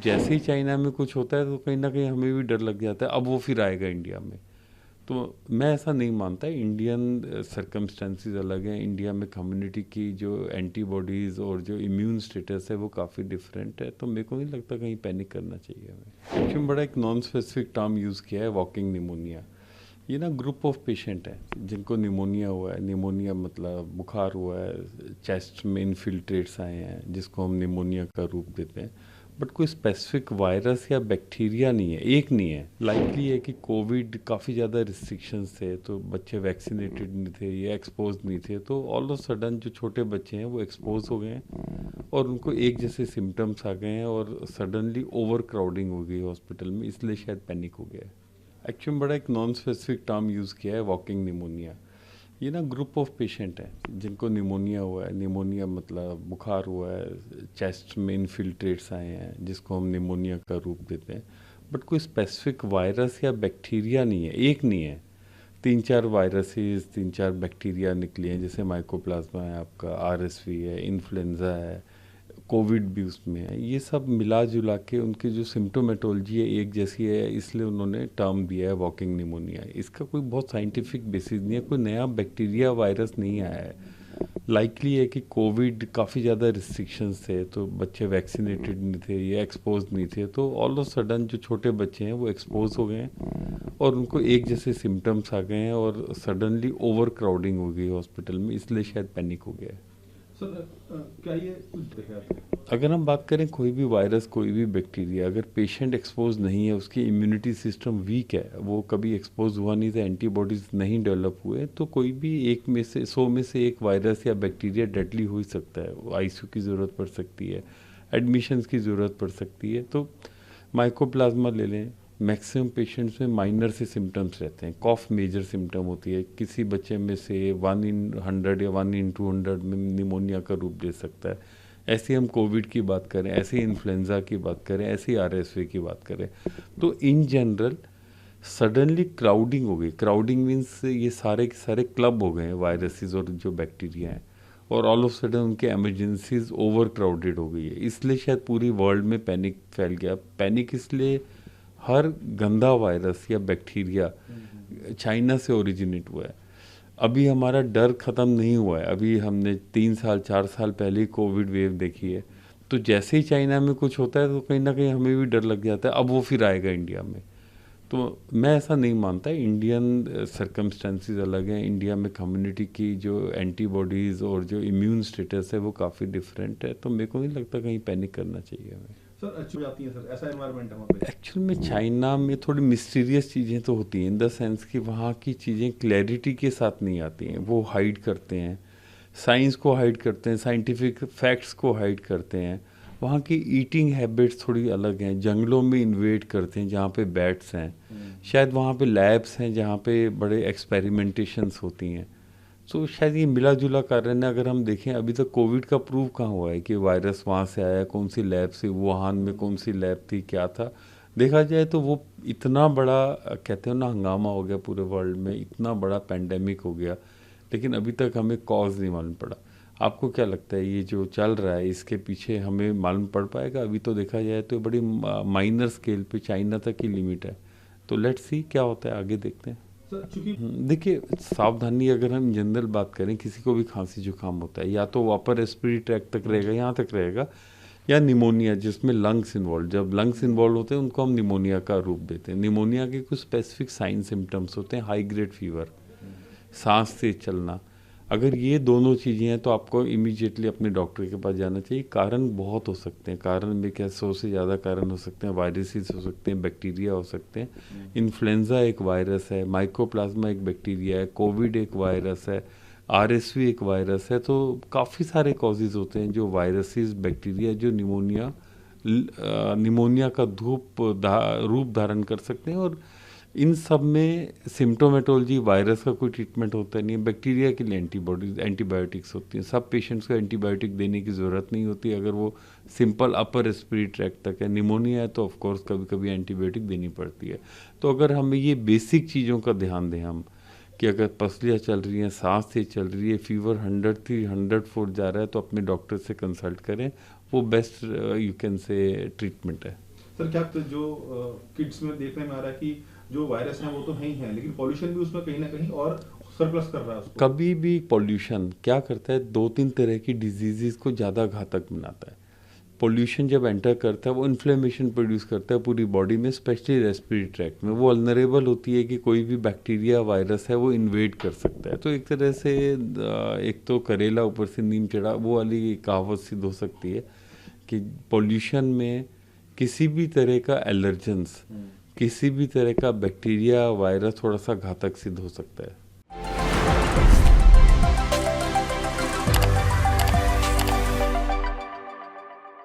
जैसे ही चाइना में कुछ होता है तो कहीं ना कहीं हमें भी डर लग जाता है, अब वो फिर आएगा इंडिया में। तो मैं ऐसा नहीं मानता। इंडियन सर्कमस्टेंसेस अलग हैं। इंडिया में कम्युनिटी की जो एंटीबॉडीज़ और जो इम्यून स्टेटस है वो काफ़ी डिफरेंट है, तो मेरे को नहीं लगता कहीं पैनिक करना चाहिए हमें। एक्चुअली बड़ा एक नॉन स्पेसिफिक टर्म यूज़ किया है, वॉकिंग निमोनिया। ये ना ग्रुप ऑफ पेशेंट है जिनको निमोनिया हुआ है। निमोनिया मतलब बुखार हुआ है, चेस्ट में इन्फिल्ट्रेट्स आए हैं, जिसको हम निमोनिया का रूप देते हैं। बट कोई स्पेसिफिक वायरस या बैक्टीरिया नहीं है, एक नहीं है। लाइकली है कि कोविड काफ़ी ज़्यादा रिस्ट्रिक्शंस थे, तो बच्चे वैक्सीनेटेड नहीं थे या एक्सपोज नहीं थे, तो ऑल ऑफ सडन जो छोटे बच्चे हैं वो एक्सपोज हो गए हैं और उनको एक जैसे सिम्टम्स आ गए हैं और सडनली ओवर क्राउडिंग हो गई हॉस्पिटल में, इसलिए शायद पैनिक हो गया है। एक्चुअली बड़ा एक नॉन स्पेसिफिक टर्म यूज़ किया है, वॉकिंग निमोनिया। ये ना ग्रुप ऑफ पेशेंट है जिनको निमोनिया हुआ है। निमोनिया मतलब बुखार हुआ है, चेस्ट में इन्फिल्ट्रेट्स आए हैं, जिसको हम निमोनिया का रूप देते हैं। बट कोई स्पेसिफिक वायरस या बैक्टीरिया नहीं है, एक नहीं है। 3-4 वायरसेस, 3-4 बैक्टीरिया निकली हैं, जैसे माइकोप्लाज्मा है, आपका आरएसवी है, इन्फ्लुएंजा है, कोविड भी उसमें है। ये सब मिला जुला के उनकी जो सिम्टोमेटोलॉजी है एक जैसी है, इसलिए उन्होंने टर्म दिया है वॉकिंग निमोनिया। इसका कोई बहुत साइंटिफिक बेसिस नहीं है, कोई नया बैक्टीरिया वायरस नहीं आया है। लाइकली है कि कोविड काफ़ी ज़्यादा रिस्ट्रिक्शंस थे, तो बच्चे वैक्सीनेटेड नहीं थे या एक्सपोज नहीं थे, तो ऑल ऑफ सडन जो छोटे बच्चे हैं वो एक्सपोज हो गए हैं और उनको एक जैसे सिम्टम्स आ गए हैं और सडनली ओवर क्राउडिंग हो गई हॉस्पिटल में, इसलिए शायद पैनिक हो गया है। सर क्या ये कुछ देखा अगर हम बात करें कोई भी वायरस, कोई भी बैक्टीरिया, अगर पेशेंट एक्सपोज नहीं है, उसकी इम्यूनिटी सिस्टम वीक है, वो कभी एक्सपोज हुआ नहीं था, एंटीबॉडीज़ नहीं डेवलप हुए, तो कोई भी एक में से 100 में से एक वायरस या बैक्टीरिया डेडली हो ही सकता है। आईसीयू की ज़रूरत पड़ सकती है, एडमिशन्स की ज़रूरत पड़ सकती है। तो माइकोप्लाज्मा ले लें, मैक्सिमम पेशेंट्स में माइनर से सिम्टम्स रहते हैं, कॉफ मेजर सिम्टम होती है। किसी बच्चे में से 1 in 100 या 1 in 200 में निमोनिया का रूप दे सकता है। ऐसे हम कोविड की बात करें, ऐसे ही इन्फ्लुएंजा की बात करें, ऐसे ही आरएसवी की बात करें, तो इन जनरल सडनली क्राउडिंग हो गई। क्राउडिंग मीन्स ये सारे के सारे क्लब हो गए हैं वायरसेस और जो बैक्टीरिया हैं, और ऑल ऑफ सडन उनके एमरजेंसीज ओवर क्राउडेड हो गई है, इसलिए शायद पूरी वर्ल्ड में पैनिक फैल गया। पैनिक इसलिए, हर गंदा वायरस या बैक्टीरिया चाइना से ओरिजिनेट हुआ है। अभी हमारा डर ख़त्म नहीं हुआ है। अभी हमने 3 साल 4 साल पहले ही कोविड वेव देखी है, तो जैसे ही चाइना में कुछ होता है तो कहीं ना कहीं हमें भी डर लग जाता है, अब वो फिर आएगा इंडिया में। तो मैं ऐसा नहीं मानता। इंडियन सर्कमस्टेंसेस अलग हैं। इंडिया में कम्युनिटी की जो एंटीबॉडीज़ और जो इम्यून स्टेटस है वो काफ़ी डिफरेंट है, तो मेरे को नहीं लगता कहीं पैनिक करना चाहिए हमें। सर अच्छी जाती है सर, ऐसा एनवायरनमेंट है वहाँ पे। एक्चुअल में चाइना में थोड़ी मिस्टीरियस चीज़ें तो होती हैं, इन द सेंस कि वहाँ की चीज़ें क्लैरिटी के साथ नहीं आती हैं, वो हाइड करते हैं, साइंस को हाइड करते हैं, साइंटिफिक फैक्ट्स को हाइड करते हैं। वहाँ की ईटिंग हैबिट्स थोड़ी अलग हैं, जंगलों में इन्वेड करते हैं जहाँ पे बैट्स हैं, शायद वहाँ पे लैब्स हैं जहाँ पे बड़े एक्सपेरिमेंटेशंस होती हैं। तो शायद ये मिला जुला कारण है। अगर हम देखें, अभी तक कोविड का प्रूव कहाँ हुआ है कि वायरस वहाँ से आया, कौन सी लैब से, वुहान में कौन सी लैब थी, क्या था। देखा जाए तो वो इतना बड़ा कहते हो ना हंगामा हो गया पूरे वर्ल्ड में, इतना बड़ा पेंडेमिक हो गया, लेकिन अभी तक हमें कॉज नहीं मालूम पड़ा। आपको क्या लगता है ये जो चल रहा है इसके पीछे हमें मालूम पड़ पाएगा? अभी तो देखा जाए तो बड़ी माइनर स्केल पे चाइना तक की लिमिट है। तो लेट्स सी क्या होता है, आगे देखते हैं। सर चूंकि देखिए, सावधानी अगर हम जनरल बात करें, किसी को भी खांसी जुकाम होता है या तो वो अपर रेस्पिरेटरी ट्रैक तक रहेगा, यहाँ तक रहेगा, या निमोनिया जिसमें लंग्स इन्वॉल्व, जब लंग्स इन्वॉल्व होते हैं उनको हम निमोनिया का रूप देते हैं। निमोनिया के कुछ स्पेसिफिक साइन सिम्टम्स होते हैं, हाई ग्रेड फीवर, सांस तेज चलना। अगर ये दोनों चीज़ें हैं तो आपको इमीडिएटली अपने डॉक्टर के पास जाना चाहिए। कारण बहुत हो सकते हैं, कारण में क्या 100 से ज़्यादा कारण हो सकते हैं, वायरसेस हो सकते हैं, बैक्टीरिया हो सकते हैं। इन्फ्लुएंजा एक वायरस है, माइकोप्लाज्मा एक बैक्टीरिया है, कोविड एक वायरस है, आरएसवी एक वायरस है। तो काफ़ी सारे कॉजेज़ होते हैं जो वायरसेस, बैक्टीरिया जो निमोनिया का रूप धारण कर सकते हैं। और इन सब में सिम्टोमेटोलॉजी, वायरस का कोई ट्रीटमेंट होता नहीं है। बैक्टीरिया के लिए एंटीबायोटिक्स होती हैं। सब पेशेंट्स को एंटीबायोटिक देने की ज़रूरत नहीं होती अगर वो सिंपल अपर रेस्पिरेटरी ट्रैक तक है। निमोनिया है तो ऑफ कोर्स कभी कभी एंटीबायोटिक देनी पड़ती है। तो अगर हमें ये बेसिक चीज़ों का ध्यान दें हम, कि अगर पसलियाँ चल रही हैं, सांस तेज चल रही है, फीवर 103 104 जा रहा है, तो अपने डॉक्टर से कंसल्ट करें, वो best you can say treatment है। सर क्या जो किड्स में देखने में आ रहा है कि जो वायरस है वो तो नहीं है, लेकिन पॉल्यूशन भी उसमें कहीं ना कहीं और सरप्लस कर रहा है उसको। कभी भी पॉल्यूशन क्या करता है, 2-3 तरह की डिजीज़ को ज़्यादा घातक बनाता है। पॉल्यूशन जब एंटर करता है वो इन्फ्लेमेशन प्रोड्यूस करता है पूरी बॉडी में, स्पेशली रेस्पिरेटरी ट्रैक्ट में। वो वल्नरेबल होती है कि कोई भी बैक्टीरिया वायरस है वो इन्वेड कर सकता है। तो एक तरह से एक तो करेला ऊपर से नीम चढ़ा वो वाली कहावत सिद्ध हो सकती है कि पॉल्यूशन में किसी भी तरह का एलर्जेंस, किसी भी तरह का बैक्टीरिया वायरस थोड़ा सा घातक सिद्ध हो सकता है।